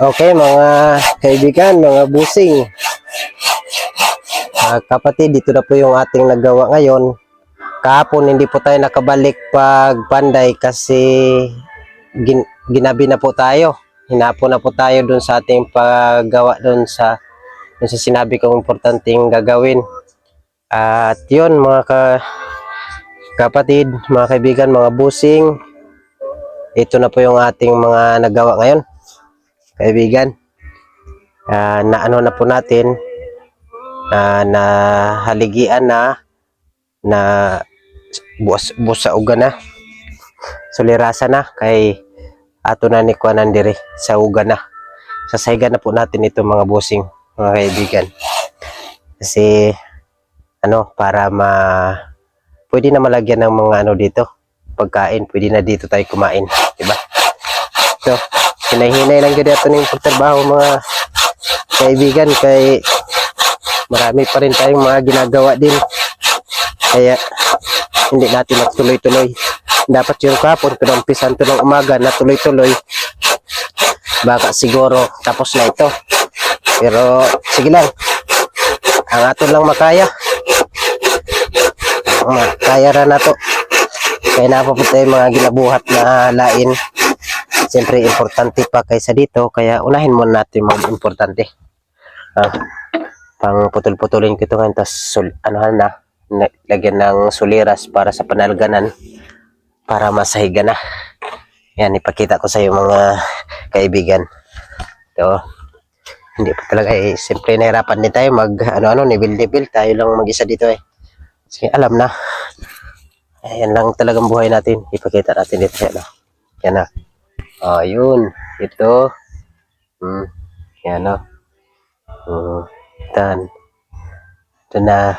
Okay, mga kaibigan, mga busing, kapatid, dito na po yung ating nagawa ngayon. Kahapon hindi po tayo nakabalik pag panday kasi ginabi na po tayo. Hinapon na po tayo dun sa ating paggawa dun sa sinabi kong importanteng gagawin. At yun mga kapatid, mga kaibigan, mga busing, ito na po yung ating mga nagawa ngayon, kaibigan. Na ano na po natin, na haligian na busa uga na, sulirasa na kay ato na ni kuanan dire sa uga na. Sasaygan na po natin ito mga busing, mga kaibigan, kasi ano, para pwede na malagyan ng mga ano dito, pagkain, pwede na dito tayo kumain, diba? So hinay-hinay lang gud ato ning pagtrabaho, mga kaibigan, kay marami pa rin tayong mga ginagawa din, kaya hindi natin magtuloy-tuloy. Dapat yung kapon pinampisan to ng umaga na tuloy-tuloy, baka siguro tapos na ito, pero sige lang, ang ato lang makaya ra na to, kaya napaputay mga ginabuhat na lain. Siyempre importante pa kaysa dito, kaya unahin muna natin mga importante. Pang putol-putulin ko ito ngayon, tapos anuhan na, lagyan ng suliras para sa panalganan, para masahiga na. Yan, ipakita ko sa iyo mga kaibigan. Ito, hindi pa talaga siyempre nahirapan din tayo mag nibil-nibil, tayo lang mag-isa dito kasi alam na, ayan lang talagang buhay natin. Ipakita natin dito, yan na. Yun, ito. Yan o. Ito na.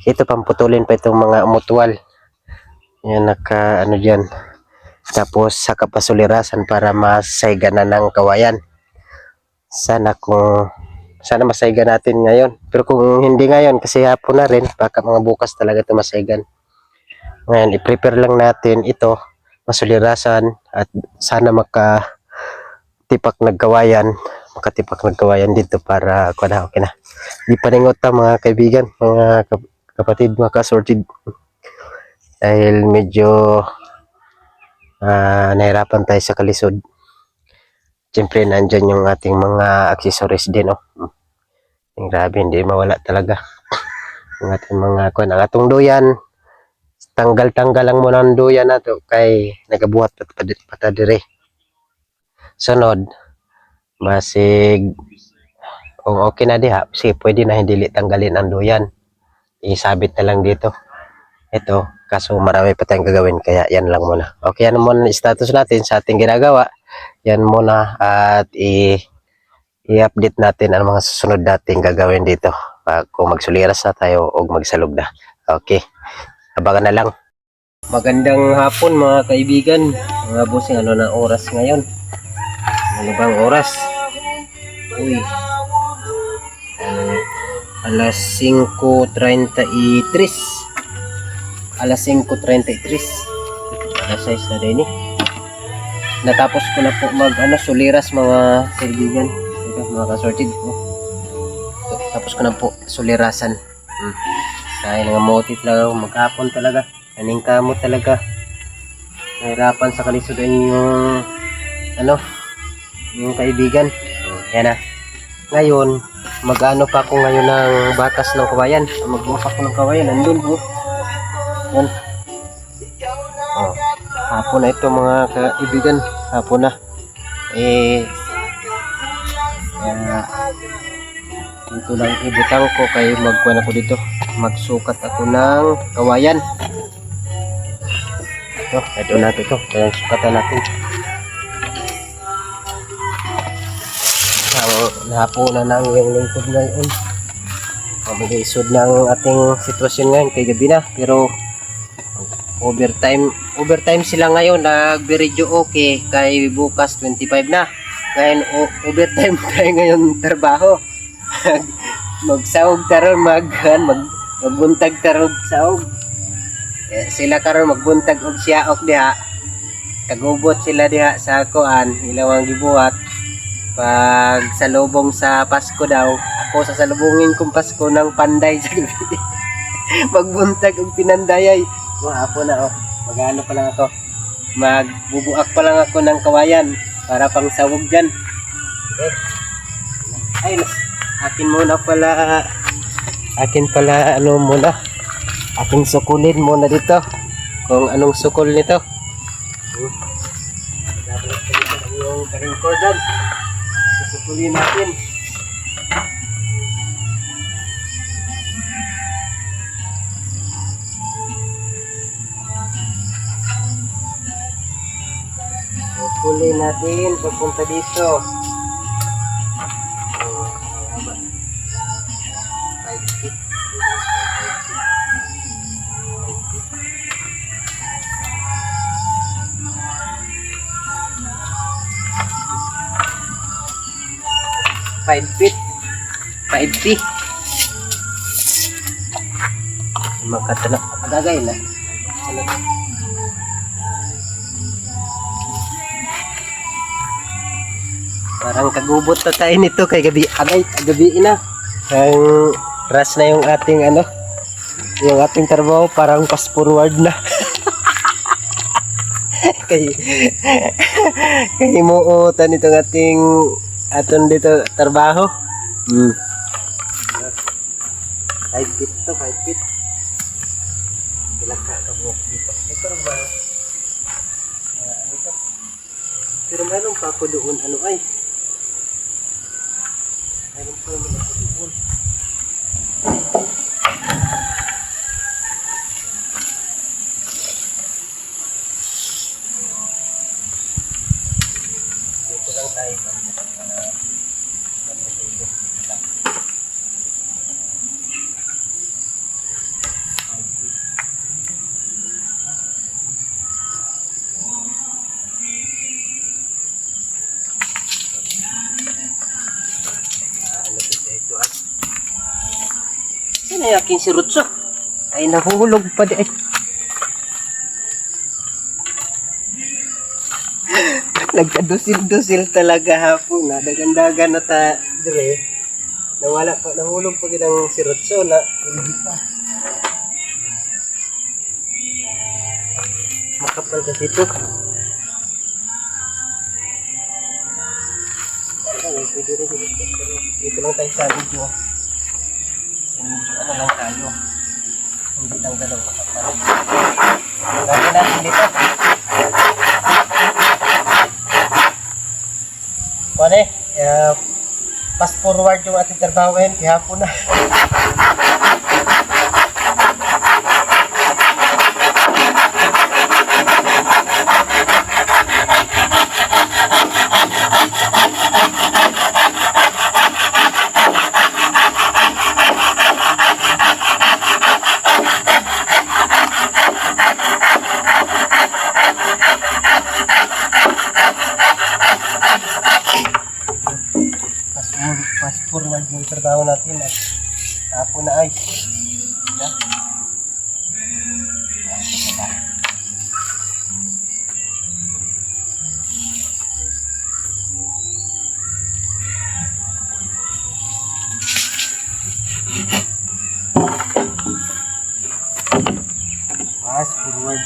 Ito pamputulin pa itong mga umutwal. Yan, naka ano dyan. Tapos saka pasulirasan para masayga na ng kawayan. Sana masayga natin ngayon. Pero kung hindi ngayon, kasi hapon na rin, baka mga bukas talaga ito masaygan. Ngayon, i-prepare lang natin ito, masulirasan, at sana makatipak nagkawayan dito para okay na. Di paningot mga kaibigan, mga kapatid, mga kasorted, dahil medyo nahirapan tayo sa kalisod. Siyempre nandyan yung ating mga accessories din, grabe, hindi mawala talaga ang ating mga ang atong duyan. Tanggal lang muna ang duyan na to, kay nagabuhat pata dire. Sunod, masig kung okay na diha, kasi pwede na hindi tanggalin ang duyan, isabit na lang dito ito, kaso marami pa tayong gagawin, kaya yan lang muna. Okay, yan muna status natin sa ating ginagawa, yan muna, at i-update natin ang mga susunod nating gagawin dito kung magsuliras na tayo o magsalog na. Okay, abangan na lang. Magandang hapon mga kaibigan, mga busing. Ano na oras ngayon? Ano bang oras? Uy, alas 5:33. Alas 5:33. Alas 6 na din Natapos ko na po suliras mga kaibigan, mga kasorted ko. Tapos ko na po sulirasan. Kaya nga motit lang maghapon talaga. Aning kamo talaga. Nahirapan sa kalisudan yung yung kaibigan. Yan na. Ngayon, mag-ano pa ako ngayon ng bakas ng kawayan. Magbuka ko ng kawayan. Andun po. Yan. Hapon na ito mga kaibigan. Hapon na. Dito lang ibutang ko, kay magkuhan ako dito. Magsukat ako ng kawayan. Ito natin ito. Kaya sukatan natin. Nahapo na nang yung lingkod ngayon. Mag-isod na ang ating sitwasyon ngayon, kay gabi na. Pero overtime sila ngayon. Nag-video okay. Kay bukas 25 na. Ngayon overtime tayo ngayon trabaho. Magsahog taron, magbuntag tarog sahog. Sila karon magbuntag og siyaok diha. kagubot sila diha sa kuan, ilawang gibuhat pag salubong sa Pasko daw. Ako sa salubungin kong Pasko ng panday sa gabi. Magbuntag og pinandayay. Hapon na magano pa lang ako. Magbubuak pa lang ako ng kawayan para pang sawog dyan. Okay. Ay, akin pala ano muna. Aking sukulin muna dito. Kung anong sukol nito. Yung karingkordan. Susukulin natin. Sukulin natin papunta dito. 5 feet. 5 feet. 50. Makatala. Agagay na. Parang kagubot na tayo nito kay gabi. Gabi na. Ang ras na yung ating yung ating trabaho parang fast forward na. kay himuutan itong ating aton dito trabaho. 5 feet to, 5 feet. Pilaka ka buhok dito. Ito ba? Ano ito? Pero mayroon pa ako doon. Ano ay? Mayroon pa naman ako doon. Dito lang tayo. Sino yung aking si Rutso? Ay nahulog pa di ay. Nagkadusil-dusil talaga hapon na. Dagan-dagan na ta dire. Nawala pa, nahulog pa ginang si Rutso na hindi pa. Makapal ka dito. Pwede rin dito lang tayo sa video. Medyo ano lang tayo. Hindi lang galaw makapal. Lagyan natin dito. Pwede, fast forward yung ating trabaho ngayon. Kihapon na. Fast forward yung trabaho natin at hapon na ay. Fast forward.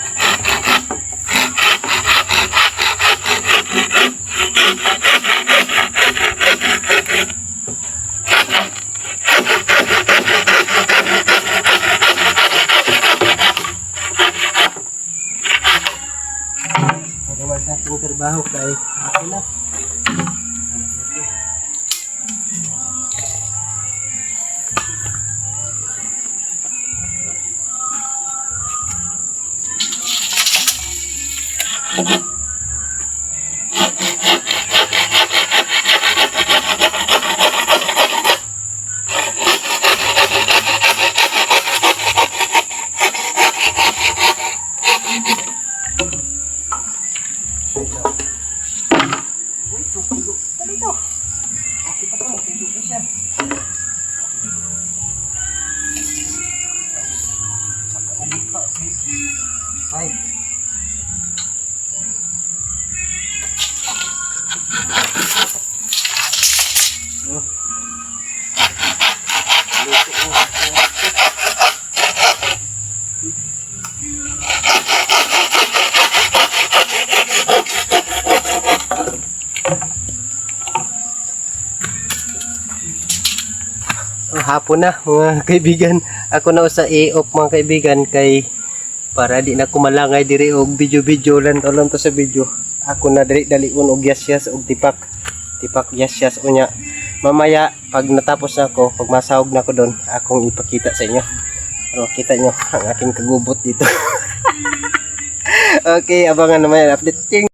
Forward na itong trabaho kay ako na. Five. Hapon na mga kaibigan. Ako na usa i-off mga kaibigan kay para di na kumalangay diri og video lang to sa video. Ako na diri daliun og yasyas og tipak yasyas unya. Mamaya pag natapos na ako, pag masahog na ako doon, akong ipakita sa inyo. Pero kita nyo ang aking kagubot dito. Okay, abangan naman yung update.